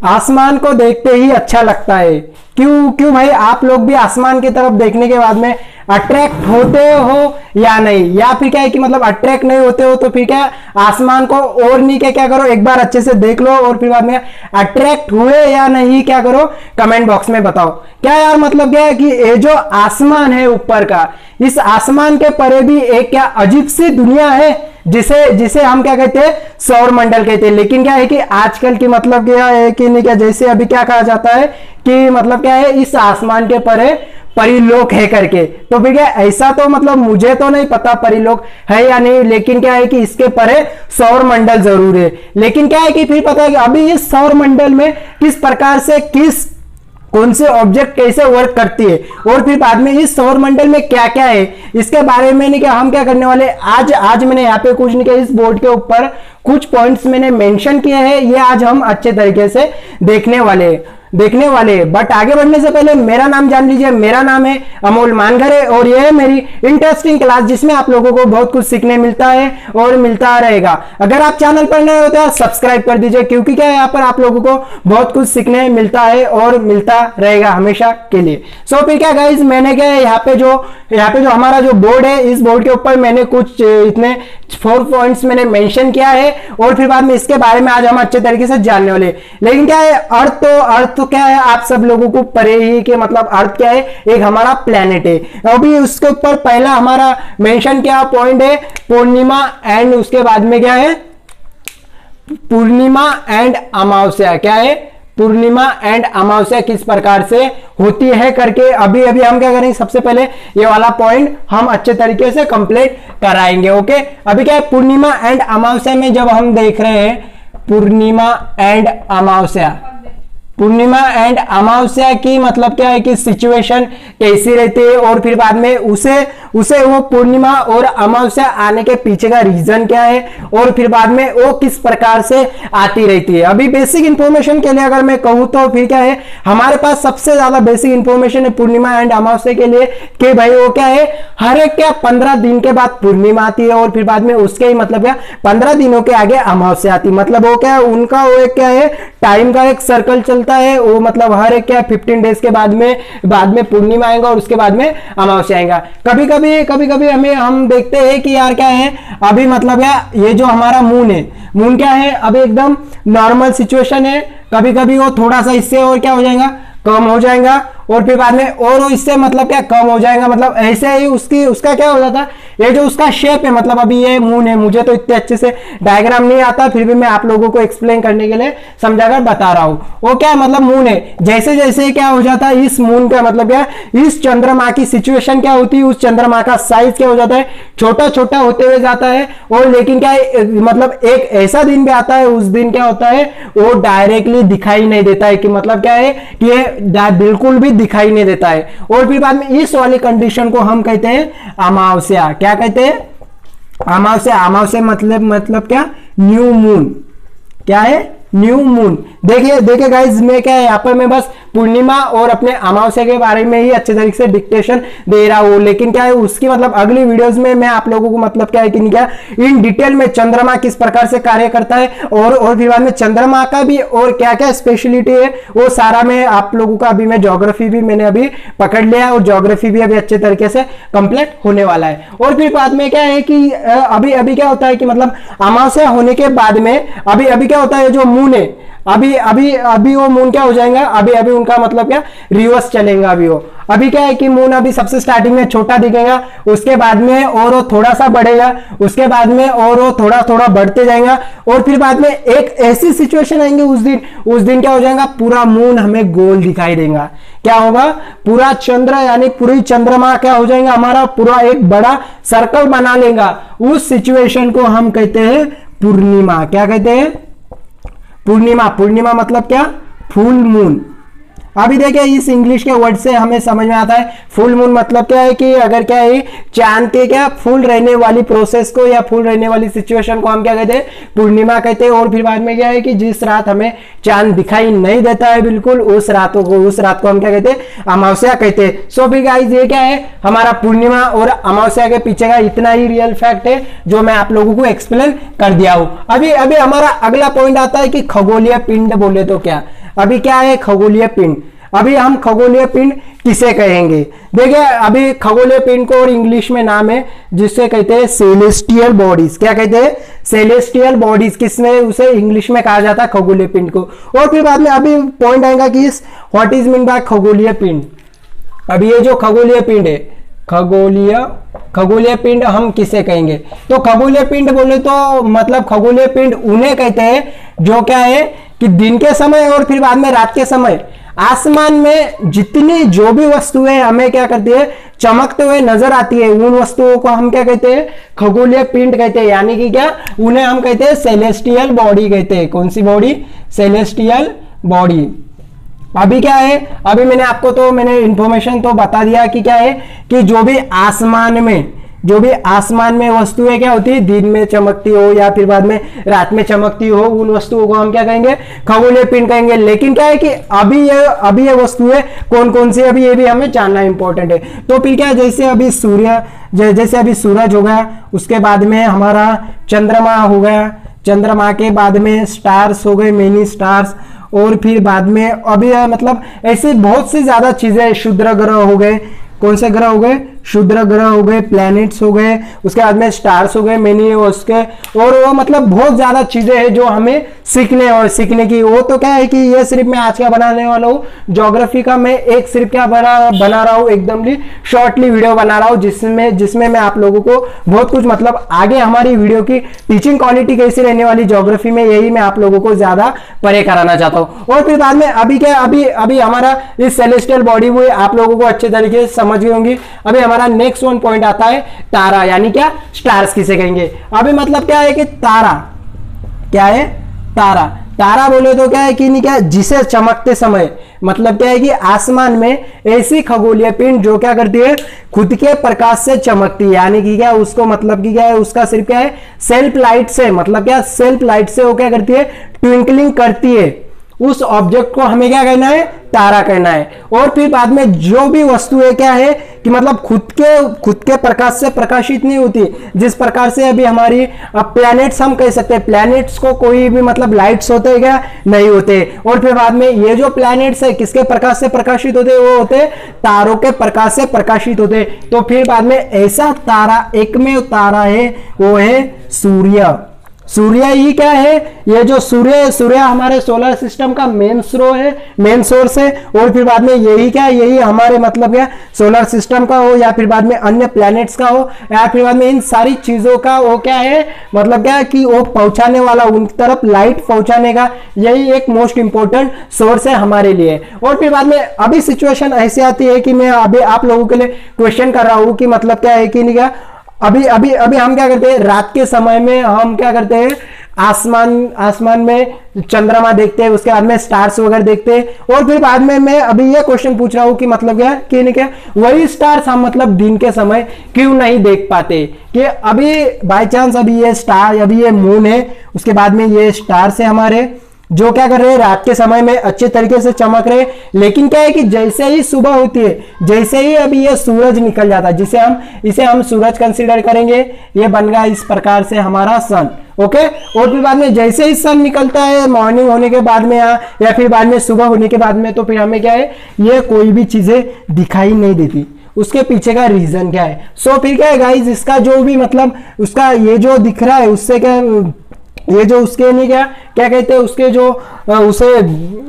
आसमान को देखते ही अच्छा लगता है। क्यों क्यों भाई, आप लोग भी आसमान की तरफ देखने के बाद में अट्रैक्ट होते हो या नहीं, या फिर क्या है कि मतलब अट्रैक्ट नहीं होते हो तो फिर क्या आसमान को और नहीं क्या करो, एक बार अच्छे से देख लो और फिर बाद में अट्रैक्ट हुए या नहीं क्या करो, कमेंट बॉक्स में बताओ। क्या यार मतलब क्या है कि ये जो आसमान है ऊपर का, इस आसमान के परे भी एक क्या अजीब सी दुनिया है जिसे जिसे हम क्या कहते हैं, सौर मंडल कहते हैं। लेकिन क्या है कि आजकल की मतलब क्या है कि नहीं क्या, जैसे अभी क्या कहा जाता है कि मतलब क्या है, इस आसमान के परे परिलोक है करके। तो फिर क्या ऐसा, तो मतलब मुझे तो नहीं पता परिलोक है या नहीं, लेकिन क्या है कि इसके परे सौर मंडल जरूर है। लेकिन क्या है कि फिर पता है कि अभी इस सौर मंडल में किस प्रकार से कौन से ऑब्जेक्ट कैसे वर्क करती है, और फिर बाद में इस सौर मंडल में क्या क्या है, इसके बारे में नहीं क्या हम क्या करने वाले आज मैंने यहाँ पे कुछ नहीं किया, इस बोर्ड के ऊपर कुछ पॉइंट्स मैंने मेंशन किए हैं, ये आज हम अच्छे तरीके से देखने वाले। बट आगे बढ़ने से पहले मेरा नाम जान लीजिए। मेरा नाम है अमोल मानघरे और यह है मेरी इंटरेस्टिंग क्लास, जिसमें आप लोगों को बहुत कुछ सीखने मिलता है और मिलता रहेगा। अगर आप चैनल पर नए होते हैं सब्सक्राइब कर दीजिए, क्योंकि क्या है यहाँ पर आप लोगों को बहुत कुछ सीखने मिलता है और मिलता रहेगा हमेशा के लिए। सो फिर क्या गाइज, मैंने क्या है यहाँ पे जो हमारा जो बोर्ड है, इस बोर्ड के ऊपर मैंने कुछ इतने 4 पॉइंट्स मैंने मेंशन किया है, और फिर बाद में इसके बारे में आज हम अच्छे तरीके से जानने वाले। लेकिन क्या है, अर्थ तो क्या है आप सब लोगों को परे ही कि मतलब अर्थ क्या है, एक हमारा प्लेनेट है। अभी उसके ऊपर पहला हमारा मेंशन क्या पॉइंट है, पूर्णिमा एंड उसके बाद में क्या है, पूर्णिमा एंड अमावस्या। क्या है, पूर्णिमा एंड अमावस्या किस प्रकार से होती है करके अभी हम क्या करेंगे, सबसे पहले ये वाला पॉइंट हम अच्छे तरीके से कंप्लीट कराएंगे। ओके, अभी क्या है, पूर्णिमा एंड अमावस्या में जब हम देख रहे हैं पूर्णिमा एंड अमावस्या की मतलब क्या है कि सिचुएशन कैसी रहती है, और फिर बाद में उसे वो पूर्णिमा और अमावस्या आने के पीछे का रीजन क्या है, और फिर बाद में वो किस प्रकार से आती रहती है। अभी बेसिक इंफॉर्मेशन के लिए अगर मैं कहूँ तो फिर क्या है, हमारे पास सबसे ज्यादा बेसिक इंफॉर्मेशन है पूर्णिमा एंड अमावस्या के लिए कि भाई वो क्या है, हर एक क्या 15 दिन के बाद पूर्णिमा आती है, और फिर बाद में उसके ही मतलब क्या 15 दिनों के आगे अमावस्या आती है। मतलब वो क्या है, उनका वो एक क्या है, टाइम का एक सर्कल चलता है। वो मतलब हर एक क्या 15 डेज के बाद में पूर्णिमा आएगा और उसके बाद में अमावस्या आएगा। कभी कभी हम देखते हैं कि यार क्या है, अभी मतलब यार ये जो हमारा मून क्या है, अभी एकदम नॉर्मल सिचुएशन है। कभी कभी वो थोड़ा सा इससे और क्या हो जाएगा, कम हो जाएगा, और फिर बाद में और इससे मतलब क्या कम हो जाएगा। मतलब ऐसे ही उसका क्या हो जाता है, ये जो उसका शेप है, मतलब अभी ये मून है, मुझे तो इतने अच्छे से डायग्राम नहीं आता, फिर भी मैं आप लोगों को एक्सप्लेन करने के लिए समझाकर बता रहा हूं। वो क्या मतलब मून है, जैसे जैसे क्या हो जाता है, इस मून का मतलब क्या, इस चंद्रमा की सिचुएशन क्या होती है, उस चंद्रमा का साइज क्या हो जाता है, छोटा छोटा होते हुए जाता है। और लेकिन क्या है, मतलब एक ऐसा दिन भी आता है, उस दिन क्या होता है, वो डायरेक्टली दिखाई नहीं देता है, कि मतलब क्या है कि ये बिल्कुल भी दिखाई नहीं देता है। और फिर बाद में इस वाली कंडीशन को हम कहते हैं अमावस्या। क्या कहते हैं, अमावस्या मतलब क्या, न्यू मून। क्या है, न्यू मून। देखिए गाइज, मैं क्या है यहाँ पर मैं बस पूर्णिमा और अपने अमावस्या के बारे में ही अच्छे तरीके से डिक्टेशन दे रहा हूँ। लेकिन क्या है, उसकी मतलब अगली वीडियोस में मैं आप लोगों को मतलब क्या है कि क्या इन डिटेल में चंद्रमा किस प्रकार से कार्य करता है, और फिर बाद में चंद्रमा का भी और क्या क्या स्पेशलिटी है, वो सारा मैं आप लोगों का अभी मैं ज्योग्राफी भी मैंने अभी पकड़ लिया, और ज्योग्राफी भी अभी अच्छे तरीके से कंप्लीट होने वाला है। और फिर बाद में क्या है कि अभी क्या होता है कि मतलब अमावस्या होने के बाद में अभी क्या होता है, जो मून है, अभी वो मून क्या हो जाएगा, अभी उनका मतलब क्या रिवर्स चलेगा। अभी क्या है कि मून अभी सबसे स्टार्टिंग में छोटा दिखेगा, उसके बाद में और वो थोड़ा सा बढ़ेगा, उसके बाद में और वो थोड़ा थोड़ा बढ़ते जाएगा, और फिर बाद में एक ऐसी सिचुएशन आएंगे उस दिन क्या हो जाएगा, पूरा मून हमें गोल दिखाई देगा। क्या होगा, पूरा चंद्र यानी पूरी चंद्रमा क्या हो जाएगा, हमारा पूरा एक बड़ा सर्कल बना लेगा। उस सिचुएशन को हम कहते हैं पूर्णिमा। क्या कहते हैं, पूर्णिमा मतलब क्या, फुल मून। अभी देखिए इस इंग्लिश के वर्ड से हमें समझ में आता है फुल मून मतलब क्या है कि अगर क्या है चांद के क्या फुल रहने वाली प्रोसेस को या फुल रहने वाली सिचुएशन को हम क्या कहते हैं, पूर्णिमा कहते हैं। और फिर बाद में क्या है कि जिस रात हमें चांद दिखाई नहीं देता है बिल्कुल, उस रात को हम क्या कहते हैं, अमावस्या कहते हैं। सो फिर गाइस ये क्या है, हमारा पूर्णिमा और अमावस्या के पीछे का इतना ही रियल फैक्ट है जो मैं आप लोगों को एक्सप्लेन कर दिया हूं। अभी हमारा अगला पॉइंट आता है कि खगोलीय पिंड बोले तो क्या। अभी क्या है, खगोलीय पिंड। अभी हम खगोलीय पिंड किसे कहेंगे, देखिए अभी खगोलीय पिंड को और इंग्लिश में नाम है जिससे कहते हैं सेलेस्टियल बॉडीज। क्या कहते हैं, सेलेस्टियल बॉडीज, किसमें उसे इंग्लिश में कहा जाता है, खगोलीय पिंड को। और फिर बाद में अभी पॉइंट आएगा कि व्हाट इज मीन बाय खगोलीय पिंड। अभी ये जो खगोलीय पिंड है, खगोलीय पिंड हम किसे कहेंगे, तो खगोलीय पिंड बोले तो मतलब खगोलीय पिंड उन्हें कहते हैं जो क्या है कि दिन के समय और फिर बाद में रात के समय आसमान में जितनी जो भी वस्तुएं हमें क्या करती है, चमकते हुए नजर आती है, उन वस्तुओं को हम क्या कहते हैं, खगोलीय पिंड कहते हैं। यानी कि क्या, उन्हें हम कहते हैं सेलेस्टियल बॉडी कहते हैं। कौन सी बॉडी, सेलेस्टियल बॉडी। अभी क्या है, अभी मैंने इंफॉर्मेशन तो बता दिया कि क्या है कि जो भी आसमान में वस्तुएं क्या होती है, दिन में चमकती हो या फिर बाद में रात में चमकती हो, उन वस्तुओं को हम क्या कहेंगे, खगोलीय पिंड कहेंगे। लेकिन क्या है कि अभी ये वस्तुएं कौन कौन सी, अभी ये भी हमें जानना इंपॉर्टेंट है। तो फिर क्या है, जैसे अभी सूरज हो गया, उसके बाद में हमारा चंद्रमा हो गया, चंद्रमा के बाद में स्टार्स हो गए, मेनी स्टार्स, और फिर बाद में अभी मतलब ऐसे बहुत सी ज्यादा चीजें, क्षुद्र ग्रह हो गए। कौन से ग्रह हो गए, क्षुद्र ग्रह हो गए, प्लैनेट्स हो गए, उसके बाद में स्टार्स हो गए मेनी, उसके और वो मतलब बहुत ज्यादा चीजें हैं जो हमें सीखने की। वो तो क्या है कि ये सिर्फ मैं आज का बनाने वाला हूँ, ज्योग्राफी का मैं एक सिर्फ क्या बना रहा हूँ, एकदम शॉर्टली वीडियो बना रहा हूँ, जिसमें मैं आप लोगों को बहुत कुछ मतलब आगे हमारी वीडियो की टीचिंग क्वालिटी कैसी रहने वाली ज्योग्राफी में, यही मैं आप लोगों को ज्यादा परे कराना चाहता हूँ। और फिर बाद में अभी क्या, अभी हमारा इस सेलेस्टियल बॉडी वो आप लोगों को अच्छे तरीके से समझ गई होंगी। अभी हमारा नेक्स्ट वन पॉइंट आता है तारा, यानी क्या, स्टार्स किसे कहेंगे। अभी मतलब क्या है कि तारा क्या है, तारा बोले तो क्या है कि नहीं, क्या जिसे चमकते समय मतलब क्या है कि आसमान में ऐसी खगोलीय पिंड जो क्या करती है, खुद के प्रकाश से चमकती है। यानी कि क्या, उसको मतलब कि क्या है, उसका सिर्फ क्या है, सेल्फ लाइट से, मतलब क्या, सेल्फ लाइट से वो क्या करती है, ट्विंकलिंग करती है। उस ऑब्जेक्ट को हमें क्या कहना है, तारा कहना है। और फिर बाद में जो भी वस्तुएं क्या है कि मतलब खुद के प्रकाश से प्रकाशित नहीं होती, जिस प्रकार से अभी हमारी प्लैनेट्स हम कह सकते हैं, प्लैनेट्स को कोई भी मतलब लाइट्स होते हैं क्या, नहीं होते। और फिर बाद में ये जो प्लैनेट्स है किसके प्रकाश से प्रकाशित होते हैं, वो होते हैं तारों के प्रकाश से प्रकाशित होते हैं। तो फिर बाद में ऐसा तारा, एकमेव तारा है, वो है सूर्य। सूर्य ही क्या है, ये जो सूर्य हमारे सोलर सिस्टम का मेन सोर्स है। और फिर बाद में यही क्या, यही हमारे मतलब क्या, सोलर सिस्टम का हो या फिर बाद में अन्य प्लैनेट्स का हो या फिर बाद में इन सारी चीजों का वो क्या है, मतलब क्या कि वो पहुंचाने वाला, उन तरफ लाइट पहुंचाने का यही एक मोस्ट इंपॉर्टेंट सोर्स है हमारे लिए। और फिर बाद में अभी सिचुएशन ऐसी आती है कि मैं अभी आप लोगों के लिए क्वेश्चन कर रहा हूं कि मतलब क्या है कि नहीं, क्या अभी हम क्या करते हैं, रात के समय में हम क्या करते हैं, आसमान में चंद्रमा देखते हैं, उसके बाद में स्टार्स वगैरह देखते हैं। और फिर बाद में मैं अभी ये क्वेश्चन पूछ रहा हूं कि मतलब क्या कि नहीं, क्या वही स्टार्स हम मतलब दिन के समय क्यों नहीं देख पाते, कि अभी बाय चांस अभी ये स्टार, अभी ये मून है, उसके बाद में ये स्टार्स है हमारे, जो क्या कर रहे हैं, रात के समय में अच्छे तरीके से चमक रहे। लेकिन क्या है कि जैसे ही सुबह होती है, जैसे ही अभी ये सूरज निकल जाता है, इसे हम सूरज कंसीडर करेंगे, ये बन गया इस प्रकार से हमारा सन। ओके, और फिर बाद में जैसे ही सन निकलता है मॉर्निंग होने के बाद में या फिर बाद में सुबह होने के बाद में, तो फिर हमें क्या है, ये कोई भी चीजें दिखाई नहीं देती। उसके पीछे का रीजन क्या है, सो फिर क्या है गाइज, इसका जो भी मतलब उसका ये जो दिख रहा है, उससे क्या, ये जो उसके नहीं क्या कहते हैं, उसके जो उसे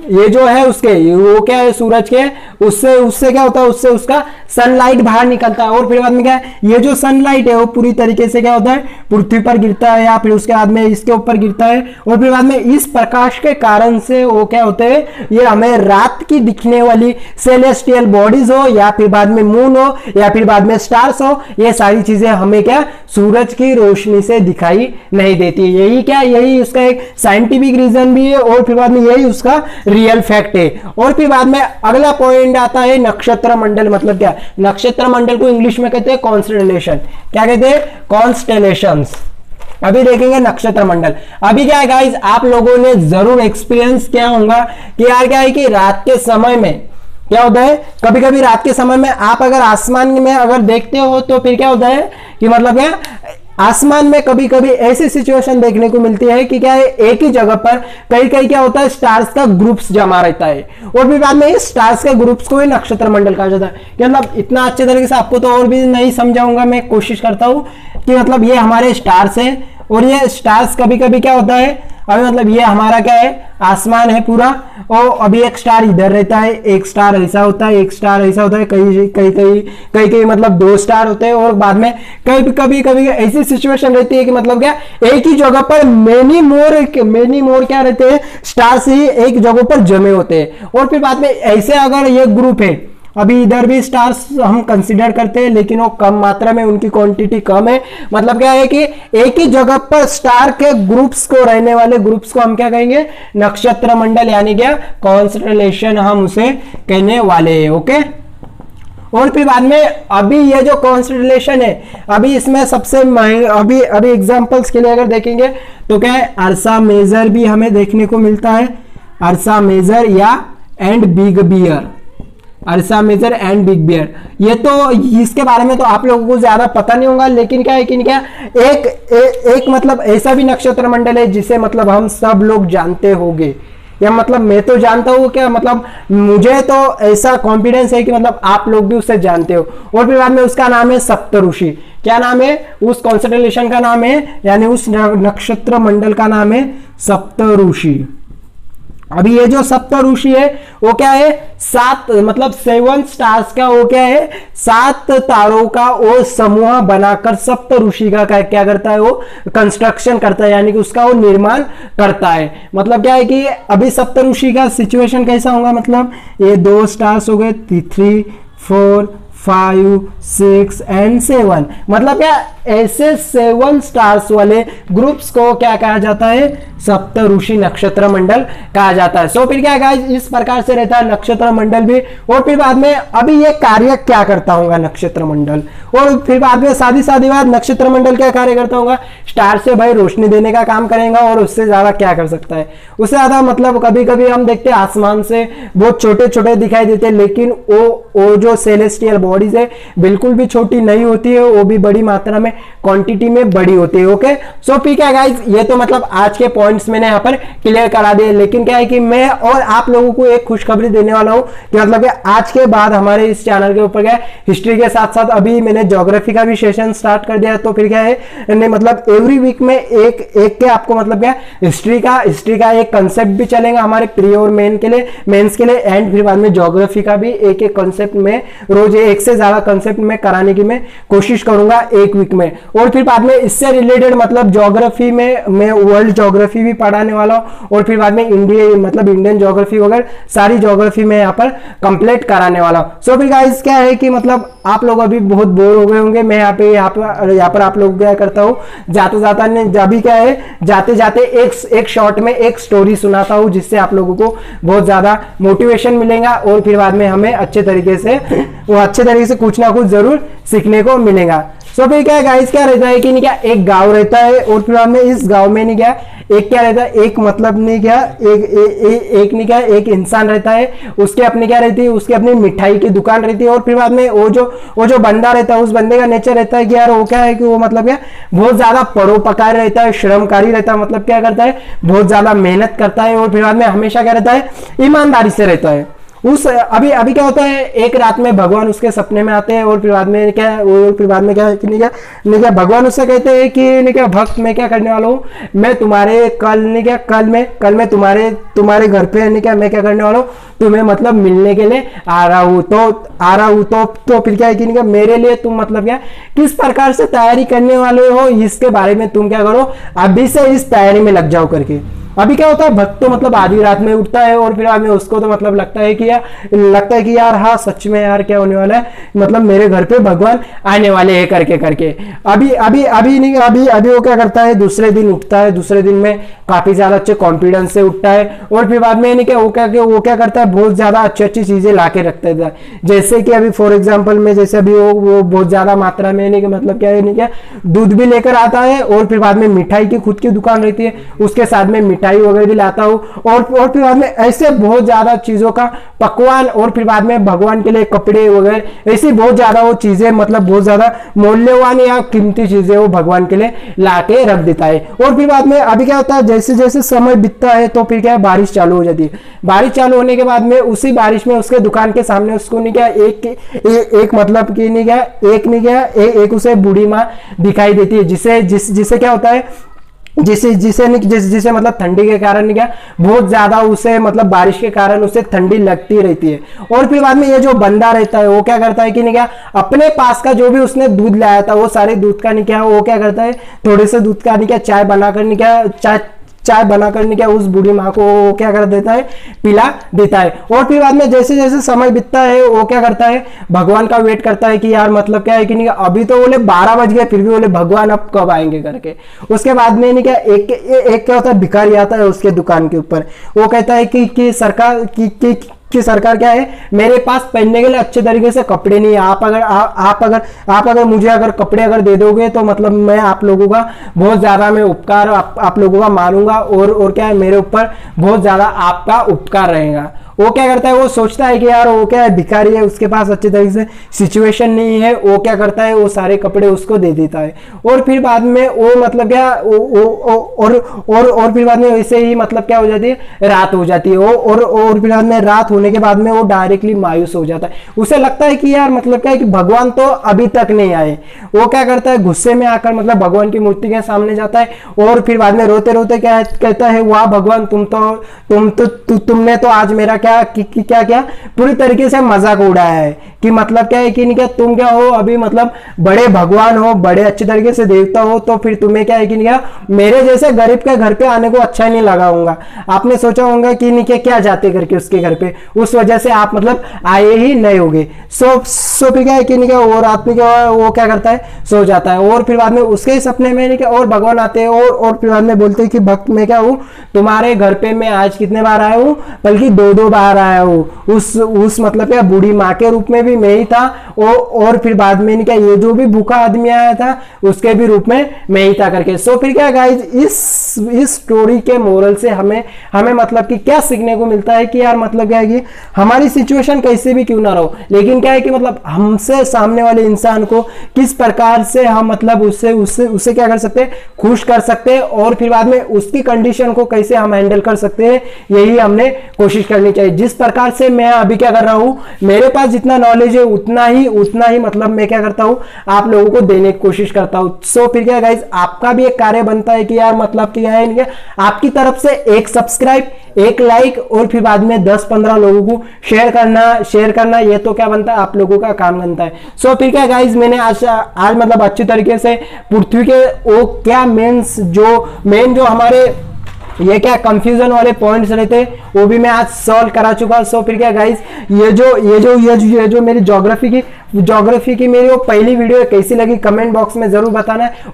ये जो है उसके वो क्या है, सूरज के उससे क्या होता है, उससे उसका सनलाइट बाहर निकलता है। और फिर बाद में क्या है, ये जो सनलाइट है वो पूरी तरीके से क्या होता है, पृथ्वी पर गिरता है या फिर उसके बाद में इसके ऊपर गिरता है। और फिर बाद में इस प्रकाश के कारण से वो क्या होते हैं, ये हमें रात की दिखने वाली सेलेस्टियल बॉडीज हो या फिर बाद में मून हो या फिर बाद में स्टार्स हो, ये सारी चीजें हमें क्या, सूरज की रोशनी से दिखाई नहीं देती। यही उसका एक साइंटिफिक रीजन भी है और फिर बाद में यही उसका रियल फैक्ट है। और फिर बाद में अगला पॉइंट आता है नक्षत्र मंडल। मतलब क्या, नक्षत्र मंडल को इंग्लिश में कहते हैं कॉन्स्टेलेशन। क्या कहते हैं, कॉन्स्टेलेशंस। अभी देखेंगे नक्षत्र मंडल। अभी क्या है गाइस, आप लोगों ने जरूर एक्सपीरियंस किया होगा कि यार क्या है कि रात के समय में क्या होता है, कभी कभी रात के समय में आप अगर आसमान में अगर देखते हो तो फिर क्या होता है कि मतलब क्या, आसमान में कभी कभी ऐसी सिचुएशन देखने को मिलती है कि क्या है, एक ही जगह पर कई कई क्या होता है, स्टार्स का ग्रुप्स जमा रहता है, और फिर बाद में इस स्टार्स के ग्रुप्स को ही नक्षत्र मंडल कहा जाता है। मतलब इतना अच्छे तरीके से आपको तो और भी नहीं समझाऊंगा, मैं कोशिश करता हूं कि मतलब ये हमारे स्टार्स है, और ये स्टार्स कभी कभी क्या होता है, अभी मतलब ये हमारा क्या है, आसमान है पूरा, और अभी एक स्टार इधर रहता है, एक स्टार ऐसा होता है, एक स्टार ऐसा होता है, कई कई कई कई कई मतलब 2 स्टार होते हैं, और बाद में कभी कभी कभी ऐसी सिचुएशन रहती है कि मतलब क्या, एक ही जगह पर मेनी मोर क्या रहते हैं, स्टार्स ही एक जगह पर जमे होते हैं। और फिर बाद में ऐसे अगर ये ग्रुप है, अभी इधर भी स्टार्स हम कंसीडर करते हैं, लेकिन वो कम मात्रा में, उनकी क्वांटिटी कम है। मतलब क्या है कि एक ही जगह पर स्टार के ग्रुप्स को, रहने वाले ग्रुप्स को हम क्या कहेंगे, नक्षत्र मंडल, यानी क्या कॉन्स्टलेशन हम उसे कहने वाले हैं। ओके, और फिर बाद में अभी ये जो कॉन्स्टलेशन है, अभी इसमें सबसे अभी एग्जांपल्स के लिए अगर देखेंगे तो क्या है, अर्सा मेजर भी हमें देखने को मिलता है, अर्सा मेजर या and big bear, Ursa Major and big bear. ये तो इसके बारे में तो आप लोगों को ज्यादा पता नहीं होगा, लेकिन क्या है कि क्या एक मतलब ऐसा भी नक्षत्र मंडल है जिसे मतलब हम सब लोग जानते होंगे, या मतलब मैं तो जानता हूँ, क्या मतलब मुझे तो ऐसा कॉन्फिडेंस है कि मतलब आप लोग भी उसे जानते हो। और फिर बाद में उसका नाम है सप्तऋषि। क्या नाम है उस कॉन्स्टेलेशन का, नाम है यानी उस नक्षत्र मंडल का नाम है सप्तऋषि। अभी ये जो सप्तऋषि है वो क्या है, 7 मतलब 7 स्टार्स का वो क्या है, 7 तारों का वो समूह बनाकर सप्तऋषि का क्या करता है, वो कंस्ट्रक्शन करता है, यानी कि उसका वो निर्माण करता है। मतलब क्या है कि अभी सप्तऋषि का सिचुएशन कैसा होगा, मतलब ये 2 स्टार्स हो गए, 3 4 5 6 एंड 7, मतलब क्या ऐसे 7 स्टार्स वाले ग्रुप्स को क्या कहा जाता है, सप्तऋषि नक्षत्र मंडल कहा जाता है। सो फिर क्या गाइस, इस प्रकार से रहता है नक्षत्र मंडल भी। और फिर बाद में अभी ये कार्य क्या करता होगा नक्षत्र मंडल, और फिर बाद में सादी बात, नक्षत्र मंडल क्या कार्य करता होगा, स्टार से भाई रोशनी देने का काम करेगा, और उससे ज्यादा क्या कर सकता है, उससे ज्यादा मतलब कभी कभी हम देखते हैं आसमान से बहुत छोटे छोटे दिखाई देते हैं, लेकिन वो जो सेलेस्टियल बॉडीज है बिल्कुल भी छोटी नहीं होती है, वो भी बड़ी मात्रा में क्वांटिटी में बड़ी होती है। ओके, सो ठीक है गाइस, ये तो मतलब आज के पॉइंट्स मैंने यहाँ पर क्लियर करा दिए। लेकिन क्या है कि मैं और आप लोगों को एक खुशखबरी देने वाला हूँ कि मतलब आज के बाद हमारे इस चैनल के ऊपर क्या है, हिस्ट्री के साथ साथ अभी मैंने ज्योग्राफी का भी सेशन स्टार्ट कर दिया। तो फिर क्या है, मतलब एवरी वीक में एक के आपको मतलब क्या हिस्ट्री का एक कंसेप्ट भी चलेगा हमारे प्री और मेंस के लिए, एंड फिर बाद में ज्योग्राफी का भी एक कंसेप्ट में रोज एक से ज्यादा कंसेप्ट में कराने की मैं कोशिश करूंगा एक वीक में। और फिर बाद में इससे रिलेटेड मतलब ज्योग्राफी में मैं वर्ल्ड ज्योग्राफी भी पढ़ाने वाला हूं, और फिर बाद में इंडियन ज्योग्राफी वगैरह सारी ज्योग्राफी में यहाँ पर कंप्लीट कराने वाला हूं। सो फिर गाइस क्या है कि मतलब आप लोग अभी बहुत बोर हो गए होंगे, मैं यहाँ पर आप लोग क्या करता हूँ, जाते जाते एक शॉर्ट में एक स्टोरी सुनाता हूँ, जिससे आप लोगों को बहुत ज्यादा मोटिवेशन मिलेगा, और फिर बाद में हमें अच्छे तरीके से कुछ ना कुछ जरूर सीखने को मिलेगा। सो फिर क्या गाइस, क्या रहता है कि क्या एक गांव रहता है, और फिर बाद में इस गांव में नहीं क्या एक क्या रहता है, एक मतलब नहीं क्या एक इंसान रहता है, उसके अपनी क्या रहती है, उसकी अपनी मिठाई की दुकान रहती है। और फिर बाद में वो जो बंदा रहता है, उस बंदे का नेचर रहता है कि यार वो क्या है कि वो मतलब क्या बहुत ज्यादा परोपकारी रहता है, श्रमकारी रहता है, मतलब क्या करता है, बहुत ज्यादा मेहनत करता है, और फिर बाद में हमेशा क्या रहता है, ईमानदारी से रहता है। अभी क्या होता है, एक रात में भगवान उसके सपने में आते हैं, और फिर बाद में क्या भगवान उससे कहते हैं कि क्या भक्त, मैं क्या करने वाला हूँ, मैं तुम्हारे कल में तुम्हारे घर पे मैं क्या करने वाला हूँ, तुम्हें मतलब मिलने के लिए आ रहा हूँ। तो फिर क्या है कि मेरे लिए तुम मतलब क्या किस प्रकार से तैयारी करने वाले हो, इसके बारे में तुम क्या करो, अभी से इस तैयारी में लग जाओ करके। अभी क्या होता है, भक्त तो मतलब आधी रात में उठता है, और फिर में उसको तो मतलब लगता है कि यार हाँ सच में यार क्या होने वाला है, मतलब मेरे घर पे भगवान आने वाले हैं करके अभी वो क्या करता है, दूसरे दिन उठता है, दूसरे दिन में काफी ज्यादा अच्छे कॉन्फिडेंस से उठता है, और फिर बाद में वो क्या करता है, बहुत ज्यादा अच्छी चीजें लाके रखता है। जैसे कि अभी फॉर एग्जाम्पल में जैसे अभी वो बहुत ज्यादा मात्रा में मतलब क्या दूध भी लेकर आता है, और फिर बाद में मिठाई की खुद की दुकान रहती है, उसके साथ में मिठाई वगैरह भी लाता हूँ, और फिर बाद में ऐसे बहुत ज्यादा चीजों का पकवान, और फिर बाद में भगवान के लिए कपड़े वगैरह, ऐसी बहुत ज्यादा वो चीजें मतलब बहुत ज्यादा मूल्यवान या कीमती चीजें वो भगवान के लिए ला के रख देता है। और फिर बाद में अभी क्या होता है, जैसे जैसे समय बीतता है तो फिर क्या है, बारिश चालू हो जाती है। बारिश चालू होने के बाद में उसी बारिश में उसके दुकान के सामने उसको नहीं क्या एक मतलब कि नहीं क्या एक उसे बूढ़ी माँ दिखाई देती है, जिसे क्या होता है, जिसे मतलब ठंडी के कारण क्या बहुत ज्यादा उसे मतलब बारिश के कारण उसे ठंडी लगती रहती है। और फिर बाद में ये जो बंदा रहता है वो क्या करता है कि नहीं क्या, अपने पास का जो भी उसने दूध लाया था वो सारे दूध का नहीं क्या, वो क्या करता है, थोड़े से दूध का नहीं क्या चाय बनाकर नहीं क्या चाय बनाकर नहीं क्या उस बूढ़ी माँ को क्या कर देता है, पिला देता है। और फिर बाद में जैसे जैसे समय बीतता है वो क्या करता है, भगवान का वेट करता है कि यार मतलब क्या है कि नहीं, अभी तो बोले 12 बज गए फिर भी बोले भगवान अब कब आएंगे करके। उसके बाद में नहीं क्या एक क्या होता है, भिखारी आता है उसके दुकान के ऊपर, वो कहता है कि सरकार कि सरकार क्या है, मेरे पास पहनने के लिए अच्छे तरीके से कपड़े नहीं है, आप अगर मुझे अगर कपड़े अगर दे दोगे तो मतलब मैं आप लोगों का बहुत ज्यादा मैं उपकार आप लोगों का मानूंगा, और क्या है, मेरे ऊपर बहुत ज्यादा आपका उपकार रहेगा। वो क्या करता है, वो सोचता है कि यार वो क्या है, भिखारी है, उसके पास अच्छे तरीके से सिचुएशन नहीं है, वो क्या करता है, वो सारे कपड़े उसको दे देता है। और फिर बाद में वो मतलब क्या और फिर बाद में वैसे ही मतलब क्या हो जाती है, रात हो जाती है। और फिर बाद में रात होने के बाद में वो डायरेक्टली मायूस हो जाता है। उसे लगता है कि यार मतलब क्या है कि भगवान तो अभी तक नहीं आए। वो क्या करता है, गुस्से में आकर मतलब भगवान की मूर्ति के सामने जाता है, और फिर बाद में रोते रोते क्या कहता है, वाह भगवान तुमने तो आज मेरा क्या पूरी तरीके से मजाक उड़ाया है, कि मतलब क्या है कि नहीं क्या, तुम क्या हो अभी मतलब बड़े भगवान हो, बड़े अच्छे तरीके से देवता हो, तो फिर तुम्हें क्या है कि नहीं क्या, मेरे जैसे गरीब के घर पे आने को अच्छा नहीं लगा होगा। आपने सोचा होगा कि नहीं क्या जाते करके उसके घर पे, उस वजह से आप मतलब आए ही नहीं होगे। सो फिर क्या है कि नहीं क्या, और आदमी क्या वो क्या करता है, सो जाता है। और फिर बाद में उसके सपने में नहीं क्या, और भगवान आते हैं, और फिर बाद में बोलते हैं कि भक्त मैं क्या हूँ, तुम्हारे घर पे मैं आज कितने बार आया हूँ, बल्कि 2 बार आया हूँ। उस मतलब क्या बूढ़ी माँ के रूप में भी मैं ही था, और फिर बाद में नहीं क्या, ये जो भी भूखा आदमी आया था उसके भी रूप में मैं ही था करके। सो फिर क्या गाइज, इस स्टोरी के मोरल से हमें मतलब कि क्या सीखने को मिलता है कि यार मतलब क्या है कि हमारी सिचुएशन कैसे भी क्यों ना रहो, लेकिन क्या है कि मतलब हमसे सामने वाले इंसान को किस प्रकार से हम मतलब उससे क्या कर सकते हैं, खुश कर सकते हैं, और फिर बाद में उसकी कंडीशन को कैसे हम हैंडल कर सकते हैं, यही हमने कोशिश करनी चाहिए। जिस प्रकार से मैं अभी क्या कर रहा हूं, मेरे पास जितना नॉलेज है उतना ही मतलब मैं क्या करता हूं, आप लोगों को देने की कोशिश करता हूं। सो फिर क्या गाइज, आपका भी एक कार्य बनता है कि यार मतलब कि है आपकी तरफ से एक सब्सक्राइब, एक लाइक, और फिर बाद में 10-15 लोगों को शेयर करना, ये तो क्या बनता है, आप लोगों का काम बनता है। सो फिर क्या गाइज, मैंने आज मतलब अच्छी तरीके से पृथ्वी के वो क्या मेन जो हमारे ये क्या कंफ्यूजन वाले पॉइंट्स रहते वो भी मैं आज सॉल्व करा चुका। सो फिर क्या गाइस, ये जो मेरी ज्योग्राफी की मेरी वो पहली वीडियो कैसी लगी कमेंट बॉक्स में जरूर बताना है।